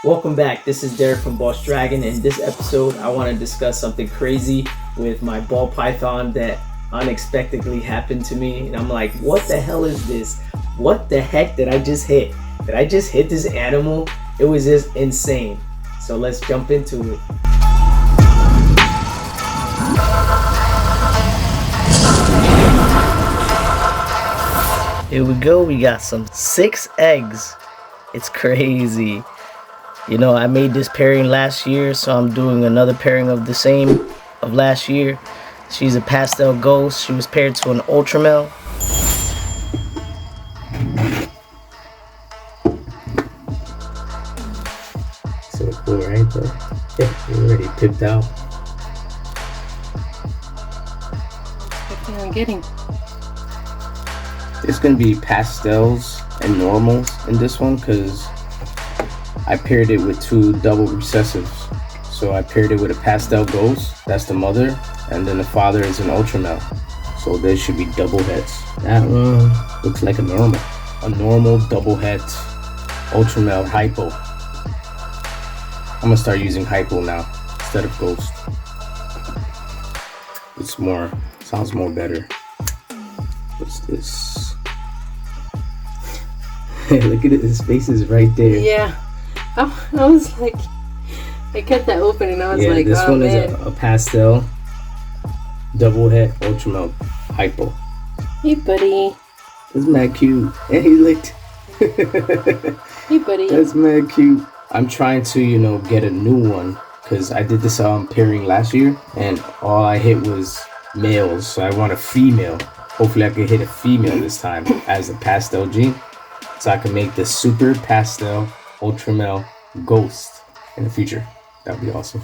Welcome back. This is Derek from Boss Dragon. In this episode, I want to discuss something crazy with my ball python that unexpectedly happened to me. And I'm like, what the hell is this? What the heck did I just hit? Did I just hit this animal? It was just insane. So let's jump into it. Here we go. We got some 6 eggs. It's crazy. You know, I made this pairing last year, so I'm doing another pairing of the same of last year. She's a pastel ghost. She was paired to an ultramel. So cool, right? But yeah, you already picked out. What am I getting? It's gonna be pastels and normals in this one because I paired it with 2 double recessives. So I paired it with a pastel ghost, that's the mother, and then the father is an ultramel. So there should be double heads. That one looks like a normal double head ultramel hypo. I'm gonna start using hypo now instead of ghost. Sounds more better. What's this? Look at it, his face is right there. Yeah. I was like, I kept that open and I was like, this oh one man. is a pastel double head ultramel hypo. Hey buddy. That's mad cute. And he licked. Hey buddy. That's mad cute. I'm trying to, get a new one because I did this pairing last year and all I hit was males. So I want a female. Hopefully I can hit a female this time as a pastel gene. So I can make the super pastel ultramel ghost in the future. That would be awesome.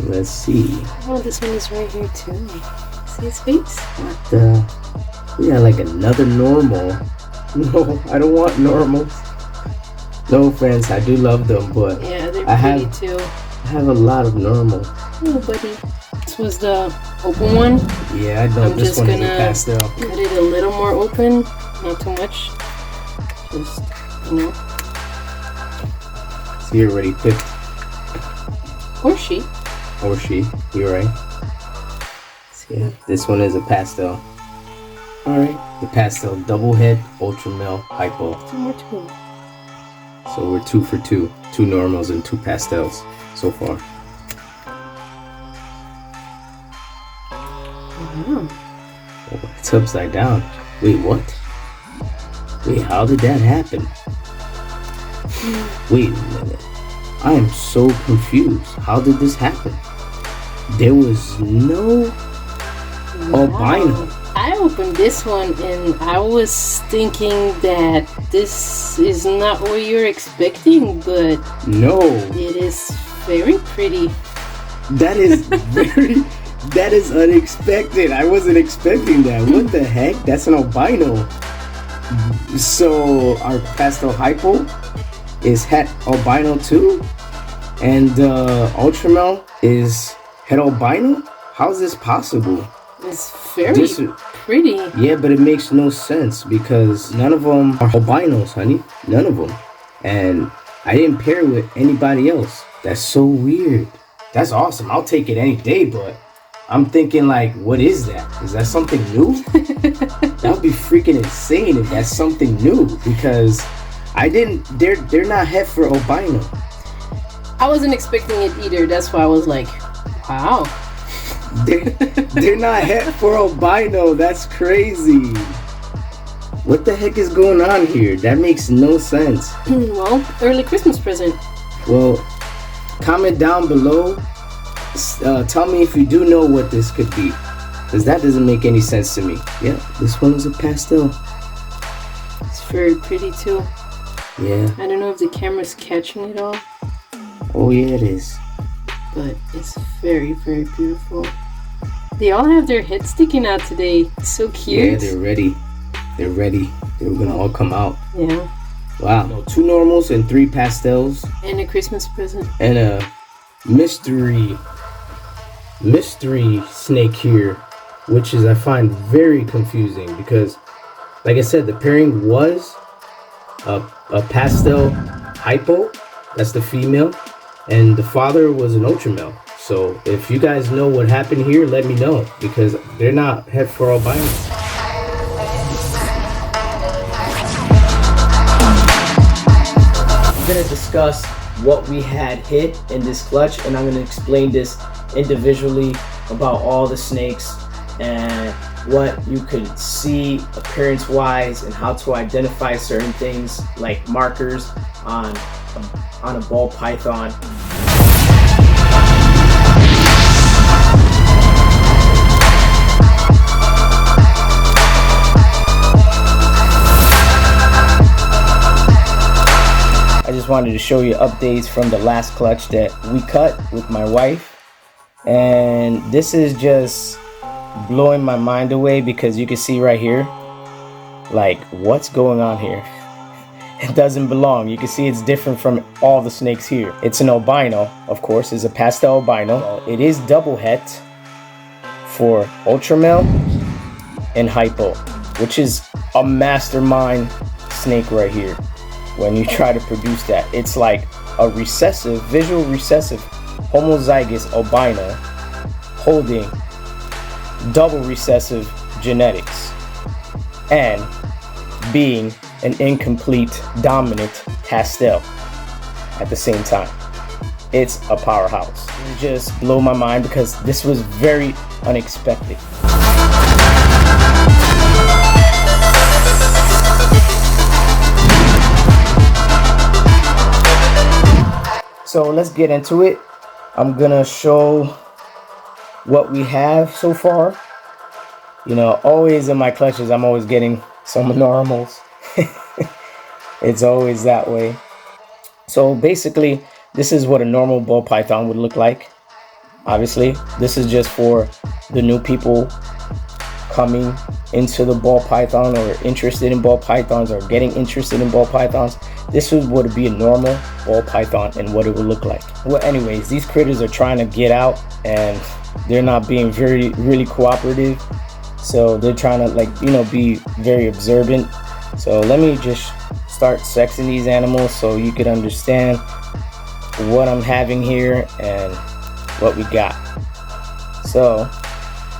Let's see. Oh, this one is right here too. See his face? What the? We got like another normal. No, I don't want normals. No offense, I do love them, but Yeah, they're I pretty have- too. I have a lot of normal. Oh buddy. This was the open one. Yeah, I know I'm this just one is a gonna pastel. cut it a little more open. Not too much. Just, So you already picked, Or she. or she. You're right. So yeah, this one is a pastel. Alright. The pastel double head ultramel hypo. 2 more to go. So we're 2 for 2. 2 normals and 2 pastels so far. Wow. Oh, it's upside down. Wait, what? Wait, how did that happen? Wait a minute. I am so confused. How did this happen? There was no albino. I opened this one and I was thinking that this is not what you're expecting, but No. it is very pretty. That is that is unexpected. I wasn't expecting that. What the heck? That's an albino. So our pastel hypo is het albino too? And ultramel is het albino? How is this possible? It's very pretty. Yeah, but it makes no sense because none of them are albinos, honey. None of them. And I didn't pair with anybody else. That's so weird. That's awesome. I'll take it any day, but I'm thinking like, what is that? Is that something new? That would be freaking insane if that's something new because they're not het for albino. I wasn't expecting it either. That's why I was like, wow. They're not het for albino. That's crazy. What the heck is going on here? That makes no sense. Well, early Christmas present. Well, comment down below. Tell me if you do know what this could be, because that doesn't make any sense to me. Yeah, this one's a pastel. It's very pretty too. Yeah. I don't know if the camera's catching it all, Oh yeah, it is. but it's very, very beautiful. They all have their heads sticking out today. It's so cute. Yeah, they're ready. They're ready. They're gonna all come out. Yeah. Wow. No, 2 normals and 3 pastels And a Christmas present. and a mystery snake here, which is I find very confusing because Like I said, the pairing was a pastel hypo, that's the female, and the father was an ultra male. So if you guys know what happened here, let me know, because they're not het for albinos. I'm gonna discuss what we had hit in this clutch, and I'm gonna explain this individually about all the snakes and what you could see appearance wise and how to identify certain things like markers on a ball python. I just wanted to show you updates from the last clutch that we cut with my wife, and this is just blowing my mind away because you can see right here, like, what's going on here? It doesn't belong. You can see it's different from all the snakes here. It's an albino, of course. It's a pastel albino. It is double het for ultra male and hypo, which is a mastermind snake right here. When you try to produce that, it's like a recessive, visual recessive homozygous albino holding double recessive genetics and being an incomplete dominant pastel at the same time. It's a powerhouse. It just blew my mind because this was very unexpected. So let's get into it. I'm gonna show what we have so far. You know, always in my clutches, I'm always getting some normals. It's always that way. So basically, this is what a normal ball python would look like. Obviously, this is just for the new people coming into the ball python or interested in ball pythons or getting interested in ball pythons. This is what would be a normal ball python and what it would look like. Well, anyways, these critters are trying to get out and they're not being really cooperative. So they're trying to, like, you know, be very observant. So let me just start sexing these animals so you could understand what I'm having here and what we got. So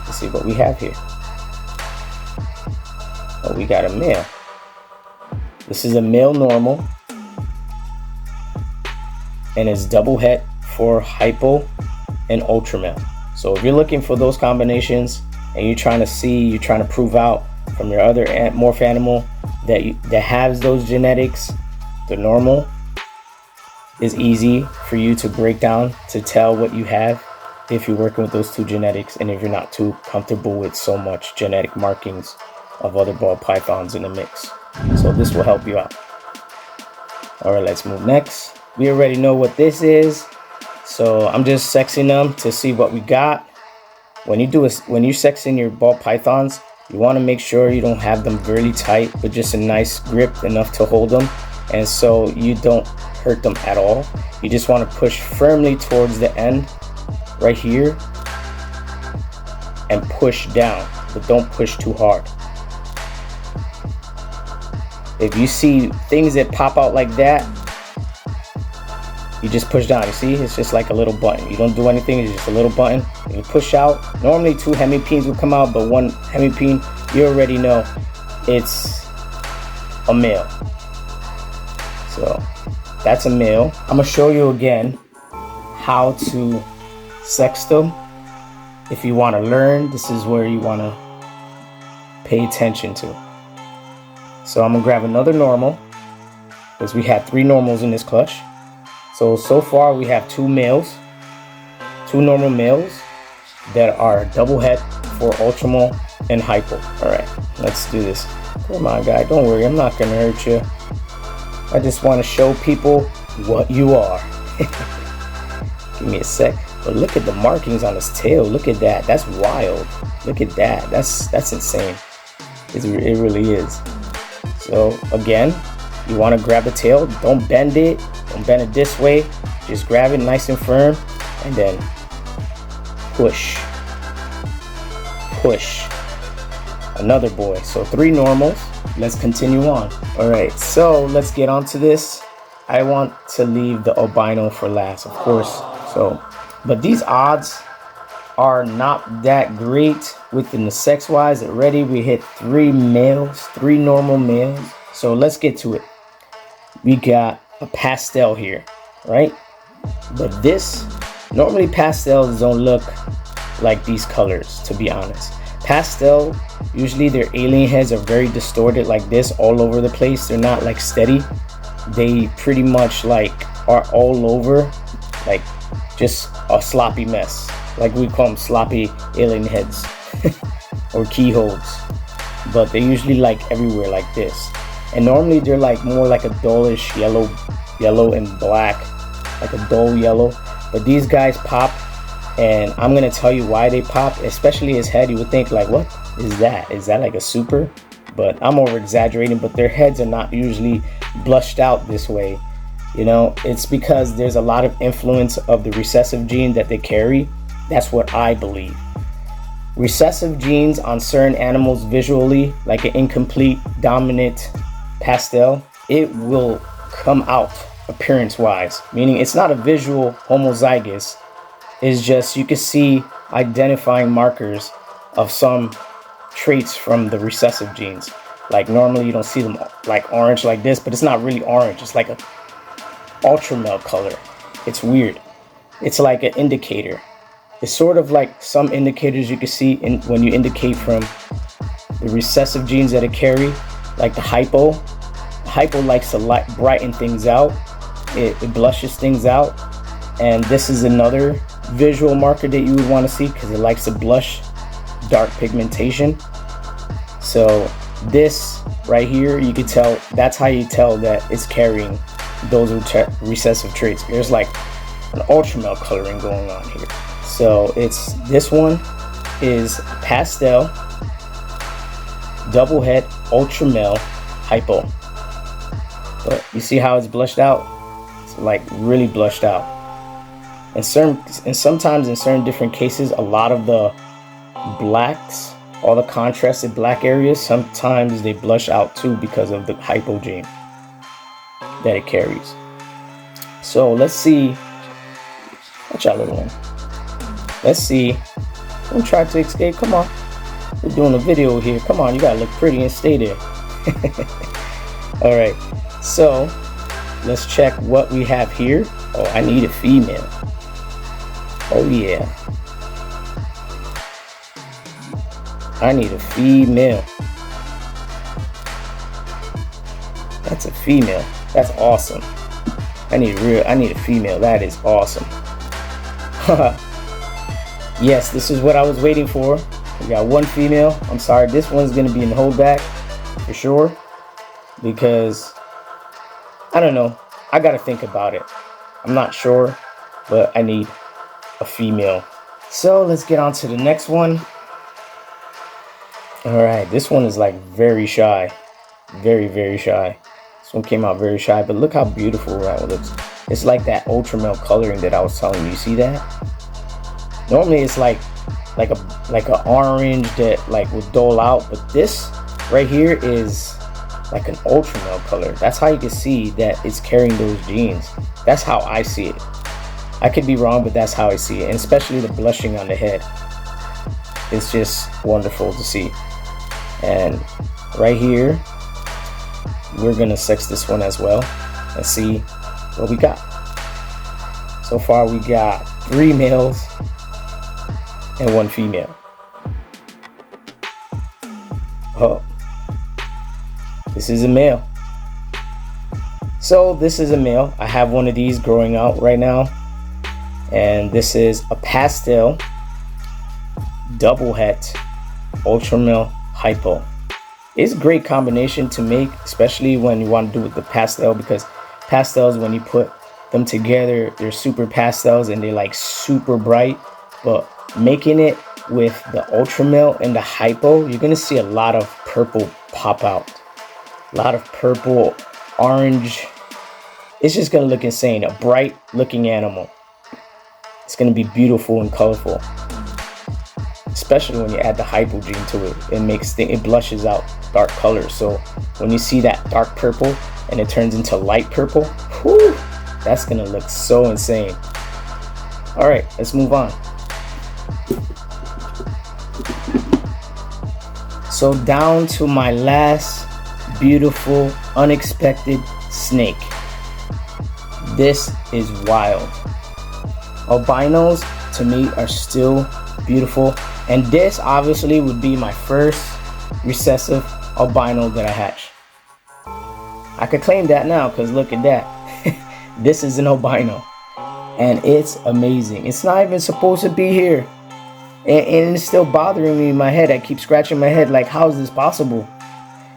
let's see what we have here. Oh, we got a male. This is a male normal, and it's double het for hypo and ultra male. So if you're looking for those combinations and you're trying to prove out from your other morph animal that has those genetics, the normal is easy for you to break down to tell what you have if you're working with those two genetics and if you're not too comfortable with so much genetic markings of other ball pythons in the mix. So this will help you out. All right, let's move next. We already know what this is, so I'm just sexing them to see what we got. When you're sexing your ball pythons, you want to make sure you don't have them really tight, but just a nice grip enough to hold them, and so you don't hurt them at all. You just want to push firmly towards the end right here and push down, but don't push too hard. If you see things that pop out like that, you just push down. You see, it's just like a little button. You don't do anything, it's just a little button. If you push out, normally 2 hemipenes will come out, but 1 hemipene, you already know it's a male. So that's a male. I'm gonna show you again how to sex them. If you want to learn, this is where you want to pay attention to. So I'm gonna grab another normal, because we had 3 normals in this clutch. So far we have 2 males, 2 normal males that are double het for ultramal and hypo. All right, let's do this. Come on, guy, don't worry, I'm not gonna hurt you. I just want to show people what you are. Give me a sec. But look at the markings on his tail. Look at that. That's wild. Look at that. That's insane. It really is. So again, you want to grab the tail. Don't bend it. Don't bend it this way. Just grab it nice and firm, and then push, push, another boy. So 3 normals. Let's continue on. All right, so let's get on to this. I want to leave the albino for last, of course. So, but these odds are not that great within the sex wise. Already we hit 3 males, 3 normal males. So let's get to it. We got a pastel here, right? But this, normally pastels don't look like these colors, to be honest. Pastel, usually their alien heads are very distorted like this, all over the place. They're not like steady. They pretty much like are all over, like just a sloppy mess. Like we call them sloppy alien heads or keyholes. But they're usually like everywhere like this. And normally they're like more like a dullish yellow and black, like a dull yellow. But these guys pop, and I'm gonna tell you why they pop, especially his head. You would think like, what is that? Is that like a super? But I'm over exaggerating, but their heads are not usually blushed out this way. You know, it's because there's a lot of influence of the recessive gene that they carry. That's what I believe. Recessive genes on certain animals visually, like an incomplete dominant pastel, it will come out appearance wise, meaning it's not a visual homozygous. It's just you can see identifying markers of some traits from the recessive genes. Like normally you don't see them like orange like this, but it's not really orange. It's like a ultramel color. It's weird. It's like an indicator. It's sort of like some indicators you can see when you indicate from the recessive genes that it carry, like the hypo. The hypo likes to brighten things out. It blushes things out. And this is another visual marker that you would want to see because it likes to blush dark pigmentation. So this right here, you can tell, that's how you tell that it's carrying those recessive traits. There's like an ultramel coloring going on here. So it's, this one is pastel, double head, ultramel, hypo. But you see how it's blushed out? It's like really blushed out. And sometimes in certain different cases, a lot of the blacks, all the contrasted black areas, sometimes they blush out too because of the hypo gene that it carries. So let's see. Watch out, little one. Let's see. Don't try to escape. Come on. We're doing a video here. Come on, you gotta look pretty and stay there. All right. So let's check what we have here. Oh, I need a female. Oh yeah. I need a female. That's a female. That's awesome. I need a female. That is awesome. Yes, this is what I was waiting for. We got one female. I'm sorry, this one's gonna be in the holdback for sure, because I don't know. I gotta think about it. I'm not sure, but I need a female. So let's get on to the next one. All right, this one is like very shy, very shy. This one came out very shy, but look how beautiful that one looks. It's like that ultramel coloring that I was telling you. You see that? Normally it's like a orange that like would dull out, but this right here is like an ultramel color. That's how you can see that it's carrying those genes. That's how I see it. I could be wrong, but that's how I see it. And especially the blushing on the head. It's just wonderful to see. And right here, we're gonna sex this one as well and see what we got. So far we got 3 males and 1 female. Oh, this is a male. So this is a male. I have one of these growing out right now, and this is a pastel double het ultramel hypo. It's a great combination to make, especially when you want to do with the pastel, because pastels, when you put them together, they're super pastels and they're like super bright. But making it with the ultramel and the hypo, you're gonna see a lot of purple pop out, a lot of purple, orange. It's just gonna look insane. A bright looking animal. It's gonna be beautiful and colorful, especially when you add the hypogene to it. It blushes out dark colors. So when you see that dark purple and it turns into light purple, whew, that's gonna look so insane. All right, let's move on. So down to my last beautiful, unexpected snake. This is wild. Albinos to me are still beautiful, and this obviously would be my first recessive albino that I hatch. I could claim that now because look at that. This is an albino, and it's amazing. It's not even supposed to be here, and it's still bothering me in my head. I keep scratching my head like, how is this possible?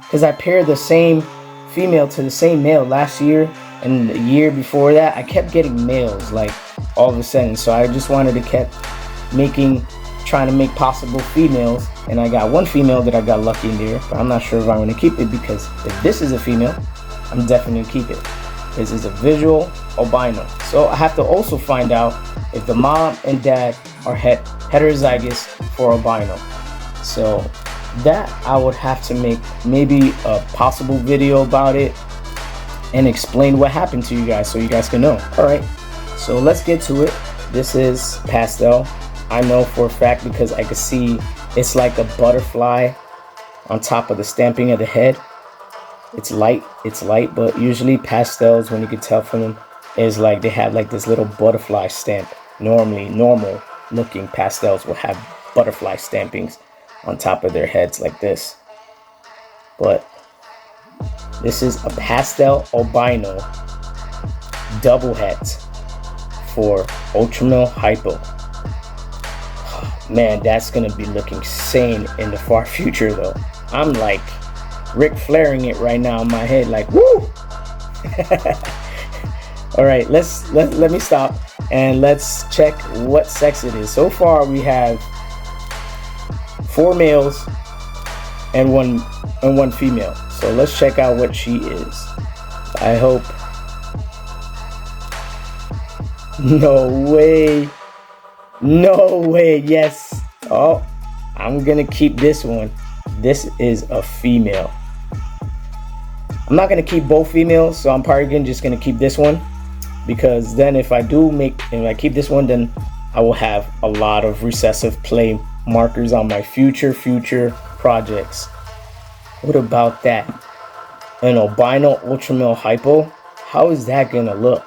Because I paired the same female to the same male last year, and the year before that I kept getting males like all of a sudden. So I just wanted to keep trying to make possible females, and I got one female that I got lucky in there, but I'm not sure if I'm going to keep it, because if this is a female, I'm definitely going to keep it. This is a visual albino. So I have to also find out if the mom and dad are heterozygous for albino. So that I would have to make maybe a possible video about it and explain what happened to you guys so you guys can know. All right, so let's get to it. This is pastel. I know for a fact because I can see it's like a butterfly on top of the stamping of the head. It's light, but usually pastels, when you can tell from them, is like they have like this little butterfly stamp. Normally, normal looking pastels will have butterfly stampings on top of their heads like this. But this is a pastel albino double het for ultramil hypo. Man, that's gonna be looking sane in the far future though. I'm like Ric Flairing it right now in my head, like woo. All right, let me stop and let's check what sex it is. So far we have 4 males and one female. So let's check out what she is. I hope. No way. No way. Yes. Oh, I'm gonna keep this one. This is a female. I'm not gonna keep both females, so I'm probably just gonna keep this one, because then if I keep this one, then I will have a lot of recessive play markers on my future projects. What about that? An albino ultramil hypo? How is that gonna look?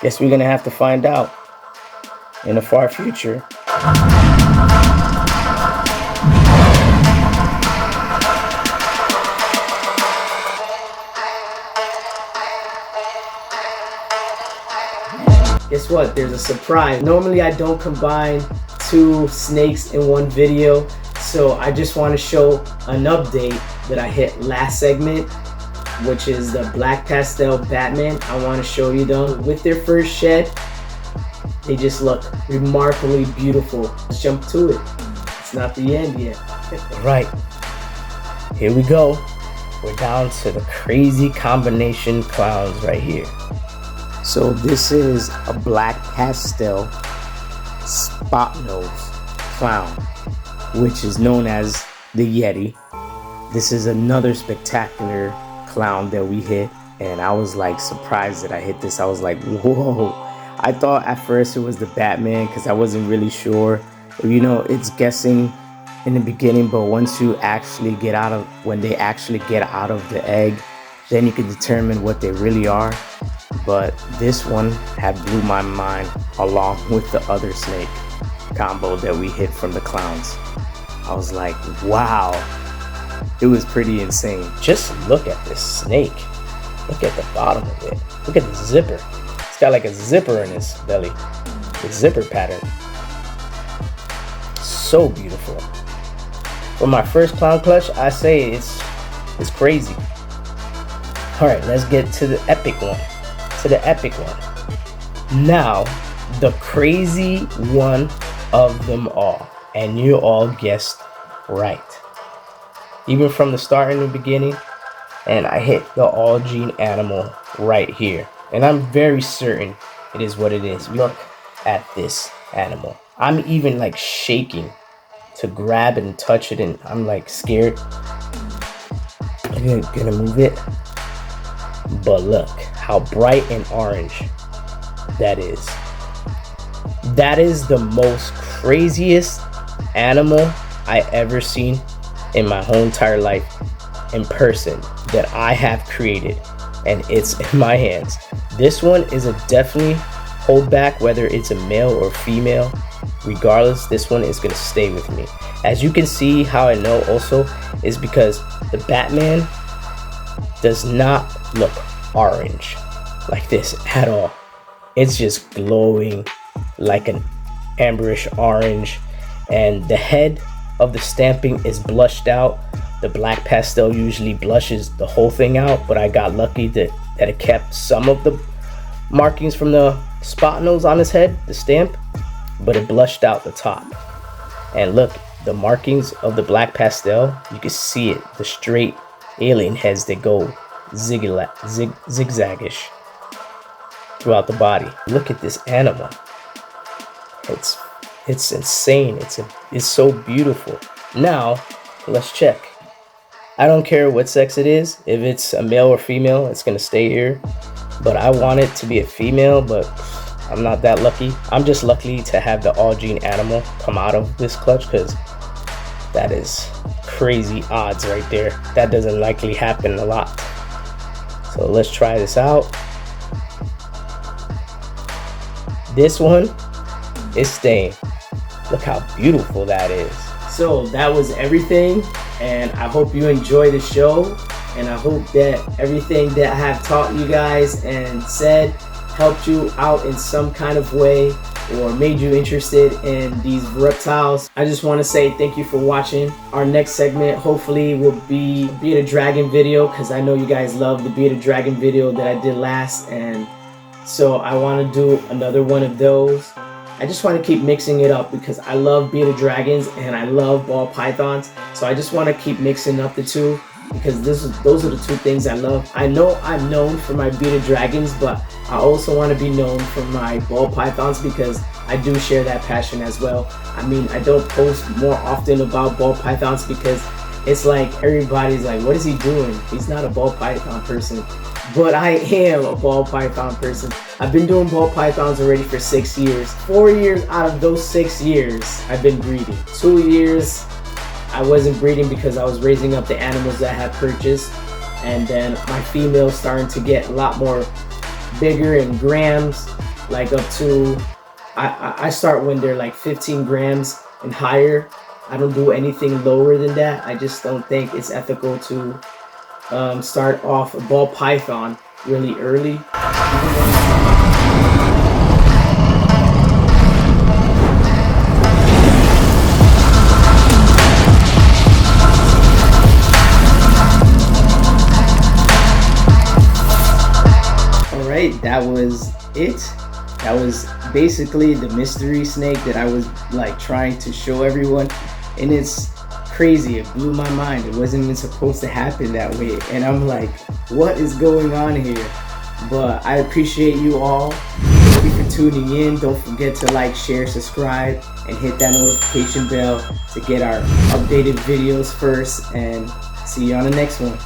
Guess we're gonna have to find out in the far future. Guess what? There's a surprise. Normally I don't combine 2 snakes in one video, so I just want to show an update that I hit last segment, which is the black pastel Batman. I want to show you them with their first shed. They just look remarkably beautiful. Let's jump to it. It's not the end yet. Right, here we go. We're down to the crazy combination clowns right here. So this is a black pastel spot nose clown, which is known as the Yeti. This is another spectacular clown that we hit, and I was like surprised that I hit this. I was like, whoa. I thought at first it was the Batman because I wasn't really sure. You know, it's guessing in the beginning, but once you actually when they actually get out of the egg, then you can determine what they really are. But this one had blew my mind along with the other snake combo that we hit from the clowns. I was like, wow, it was pretty insane. Just look at this snake. Look at the bottom of it. Look at the zipper. It's got like a zipper in its belly. The zipper pattern. So beautiful. For my first clown clutch, I say it's crazy. All right, let's get to the epic one. Now, the crazy one of them all, and you all guessed right. Even from the start in the beginning, and I hit the all gene animal right here, and I'm very certain it is what it is. Look at this animal. I'm even like shaking to grab and touch it, and I'm like scared. I'm gonna move it, but look how bright and orange that is. That is the most craziest animal I ever seen in my whole entire life in person that I have created, and it's in my hands. This one is a definitely hold back, whether it's a male or female. Regardless, this one is gonna stay with me. As you can see, how I know also is because the Batman does not look orange like this at all. It's just glowing like an amberish orange, and the head of the stamping is blushed out. The black pastel usually blushes the whole thing out, but I got lucky that it kept some of the markings from the spot nose on his head, the stamp, but it blushed out the top. And look, the markings of the black pastel, you can see it, the straight alien heads that go zigzaggish throughout the body. Look at this animal. It's insane. It's so beautiful. Now let's check. I don't care what sex it is. If it's a male or female, it's gonna stay here. But I want it to be a female, but I'm not that lucky. I'm just lucky to have the all gene animal come out of this clutch, because that is crazy odds right there. That doesn't likely happen a lot. So let's try this out. This one is staying. Look how beautiful that is. So that was everything, and I hope you enjoy the show, and I hope that everything that I have taught you guys and said helped you out in some kind of way or made you interested in these reptiles. I just want to say thank you for watching. Our next segment hopefully will be bearded dragon video, because I know you guys love the bearded dragon video that I did last, and so I want to do another one of those. I just want to keep mixing it up because I love bearded dragons and I love ball pythons. So I just want to keep mixing up the two, because those are the two things I love. I know I'm known for my bearded dragons, but I also want to be known for my ball pythons, because I do share that passion as well. I mean, I don't post more often about ball pythons because it's like everybody's like, what is he doing? He's not a ball python person. But I am a ball python person. I've been doing ball pythons already for 6 years. 4 years out of those 6 years, I've been breeding. 2 years, I wasn't breeding because I was raising up the animals that I had purchased. And then my females starting to get a lot more bigger in grams, like up to, I start when they're like 15 grams and higher. I don't do anything lower than that. I just don't think it's ethical to start off a ball python really early. Alright, that was it. That was basically the mystery snake that I was like trying to show everyone, and it's crazy. It blew my mind. It wasn't even supposed to happen that way, and I'm like, what is going on here? But I appreciate you all. Thank you for tuning in. Don't forget to like, share, subscribe, and hit that notification bell to get our updated videos first, and see you on the next one.